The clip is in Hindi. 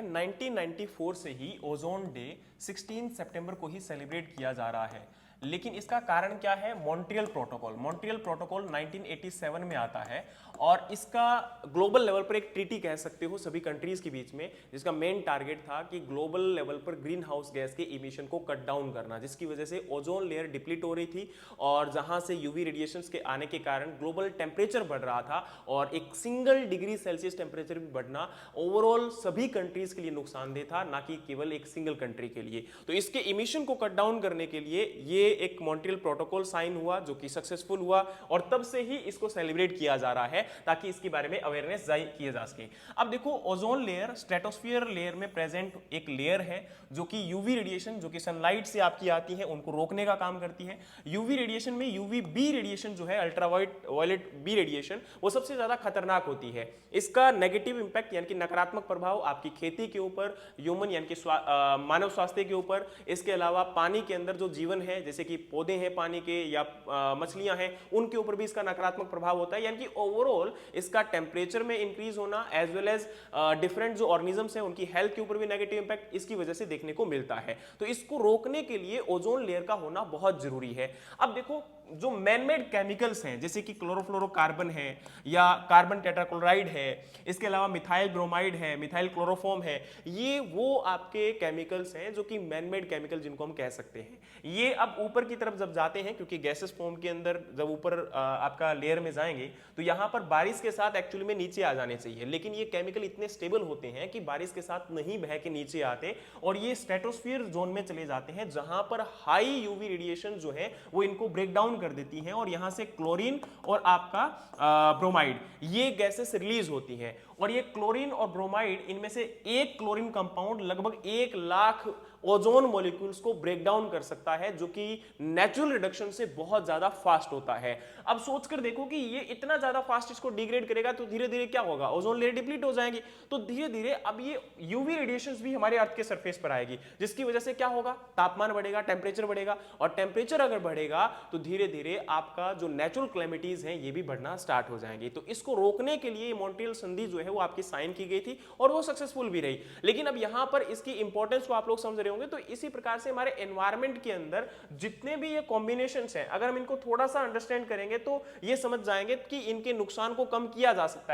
1994 से ही ओजोन डे 16 सितंबर को ही सेलिब्रेट किया जा रहा है। लेकिन इसका कारण क्या है? Montreal protocol. मॉन्ट्रियल प्रोटोकॉल 1987 में आता है और इसका ग्लोबल लेवल पर एक ट्रीटी कह सकते हो सभी कंट्रीज के बीच में, जिसका मेन टारगेट था कि ग्लोबल लेवल पर ग्रीन हाउस गैस के इमिशन को कट डाउन करना, जिसकी वजह से ओजोन लेयर डिप्लीट हो रही थी और जहां से यूवी रेडिएशंस के आने के कारण ग्लोबल टेम्परेचर बढ़ रहा था और एक सिंगल डिग्री सेल्सियस टेम्परेचर भी बढ़ना ओवरऑल सभी कंट्रीज के लिए नुकसानदेह था, ना कि केवल एक सिंगल कंट्री के लिए। तो इसके इमिशन को कट डाउन करने के लिए ये एक मॉन्ट्रियल प्रोटोकॉल साइन हुआ जो कि सक्सेसफुल हुआ और तब से ही इसको सेलिब्रेट किया जा रहा है ताकि इसके बारे में अवेयरनेस किया जा सके। अब देखो, ओजोन लेयर स्ट्रेटोस्फीयर लेयर में प्रेजेंट एक लेयर है जो कि यूवी रेडिएशन जो कि सनलाइट से आपकी आती है उनको रोकने का काम करती है। यूवी रेडिएशन में यूवी बी रेडिएशन जो है, अल्ट्रावायलेट बी रेडिएशन, वो सबसे ज्यादा खतरनाक होती है। इसका नेगेटिव इंपैक्ट यानी कि नकारात्मक प्रभाव आपकी खेती के ऊपर, ह्यूमन यानी कि मानव स्वास्थ्य के ऊपर, इसके अलावा पानी के अंदर जो जीवन है जैसे कि पौधे हैं पानी के या मछलियां हैं उनके ऊपर भी इसका नकारात्मक प्रभाव होता है। यानी कि ओवरऑल इसका टेम्परेचर में इंक्रीज होना एज वेल एज डिफरेंट जो ऑर्गेनिजम्स हैं उनकी हेल्थ के ऊपर भी नेगेटिव इंपैक्ट इसकी वजह से देखने को मिलता है। तो इसको रोकने के लिए ओजोन लेयर का होना बहुत जरूरी है। अब देखो, जो मैनमेड केमिकल्स हैं जैसे कि क्लोरोफ्लोरोकार्बन है या कार्बन टेट्राक्लोराइड है, इसके अलावा मिथाइल ब्रोमाइड है, मिथाइल क्लोरोफॉर्म है, ये वो आपके केमिकल्स हैं जो कि मैनमेड केमिकल जिनको हम कह सकते हैं। ये अब ऊपर की तरफ जब जाते हैं, क्योंकि गैसेस फॉर्म के अंदर जब ऊपर आपका लेयर में जाएंगे तो यहां पर बारिश के साथ एक्चुअली में नीचे आ जाने चाहिए, लेकिन ये केमिकल इतने स्टेबल होते हैं कि बारिश के साथ नहीं बह के नीचे आते और ये स्ट्रेटोस्फीयर जोन में चले जाते हैं जहां पर हाई यूवी रेडिएशन जो है वो इनको ब्रेक डाउन कर देती हैं और यहां से क्लोरीन और आपका ब्रोमाइड ये गैसेस रिलीज होती हैं। और ये क्लोरीन और ब्रोमाइड, इनमें से एक क्लोरीन कंपाउंड लगभग 1 लाख ओजोन मॉलिक्यूल्स को ब्रेक डाउन कर सकता है, जो कि नेचुरल रिडक्शन से बहुत ज्यादा फास्ट होता है। अब सोचकर देखो कि ये इतना ज्यादा फास्ट इसको डिग्रेड करेगा तो धीरे धीरे क्या होगा? ओजोन लेयर डिप्लीट हो जाएगी। तो धीरे धीरे अब ये यूवी रेडिएशंस भी हमारे अर्थ के सरफेस पर आएगी, जिसकी वजह से क्या होगा? तापमान बढ़ेगा, टेम्परेचर बढ़ेगा, और टेम्परेचर अगर बढ़ेगा तो धीरे धीरे आपका जो नेचुरल क्लेमिटीज हैं ये भी बढ़ना स्टार्ट हो जाएंगी। तो इसको रोकने के लिए मॉन्ट्रियल संधि जो है वो आपकी साइन की गई थी और वो सक्सेसफुल भी रही। लेकिन अब यहां पर इसकी इंपॉर्टेंस को आप लोग समझ रहे होंगे। तो इसी प्रकार से हमारे एनवायरनमेंट के अंदर जितने भी ये कॉम्बिनेशंस हैं, अगर हम इनको थोड़ा सा अंडरस्टैंड करेंगे तो ये समझ जाएंगे कि इनके नुकसान को कम किया जा सकता है।